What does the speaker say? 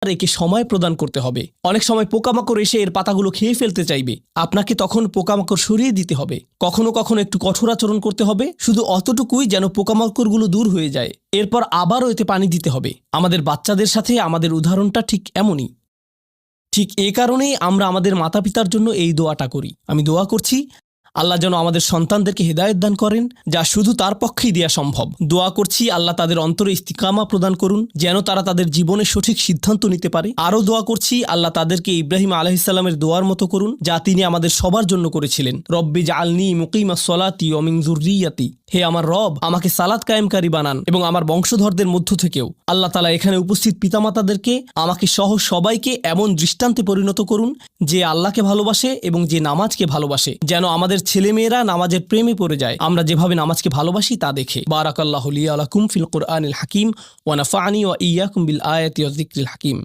একে সময় প্রদান করতে হবে। অনেক সময় পোকামাকড় এসে এর পাতাগুলো খেয়ে ফেলতে চাইবে, আপনাকে তখন পোকামাকড় সরিয়ে দিতে হবে। কখনো কখনো একটু কঠোর আচরণ করতে হবে, শুধু অতটুকুই যেন পোকামাকড়গুলো দূর হয়ে যায়। এরপর আবারও এতে পানি দিতে হবে। আমাদের বাচ্চাদের সাথে আমাদের উদাহরণটা ঠিক এমনই। ঠিক এ কারণেই আমরা আমাদের মাতা পিতার জন্য এই দোয়াটা করি। আমি দোয়া করছি আল্লাহ যেন আমাদের সন্তানদেরকে হেদায়েত দান করেন, যা শুধু তার পক্ষেই দেয়া সম্ভব। দোয়া করছি আল্লাহ তাদের অন্তরে ইস্তিকামা প্রদান করুন, যেন তারা তাদের জীবনের সঠিক সিদ্ধান্ত নিতে পারে। আরও দোয়া করছি আল্লাহ তাদেরকে ইব্রাহিম আলাইহিসসালামের দোয়ার মতো করুন, যা তিনি আমাদের সবার জন্য করেছিলেন। রব্বি জাআলনি মুকিমাস সলাতি ওয়া মিন যুররিয়াতি, হে আমার রব, আমাকে সালাত কায়েমকারী বানান এবং আমার বংশধরদের মধ্য থেকেও। আল্লাহ তাআলা এখানে উপস্থিত পিতামাতাদেরকে, আমাকে সহ সবাইকে এমন দৃষ্টান্তে পরিণত করুন যে আল্লাহকে ভালোবাসে এবং যে নামাজকে ভালোবাসে, যেন আমাদের ছেলেমেয়েরা নামাজের প্রেমে পড়ে যায় আমরা যেভাবে নামাজকে ভালোবাসি তা দেখে। বারাকাল্লাহু লি ওয়া লাকুম ফিল কুরআনিল হাকিম ওয়া নাফা'নি ওয়া ইয়্যাকুম বিল আয়াতি ওয়াজ যিকরিল হাকিম।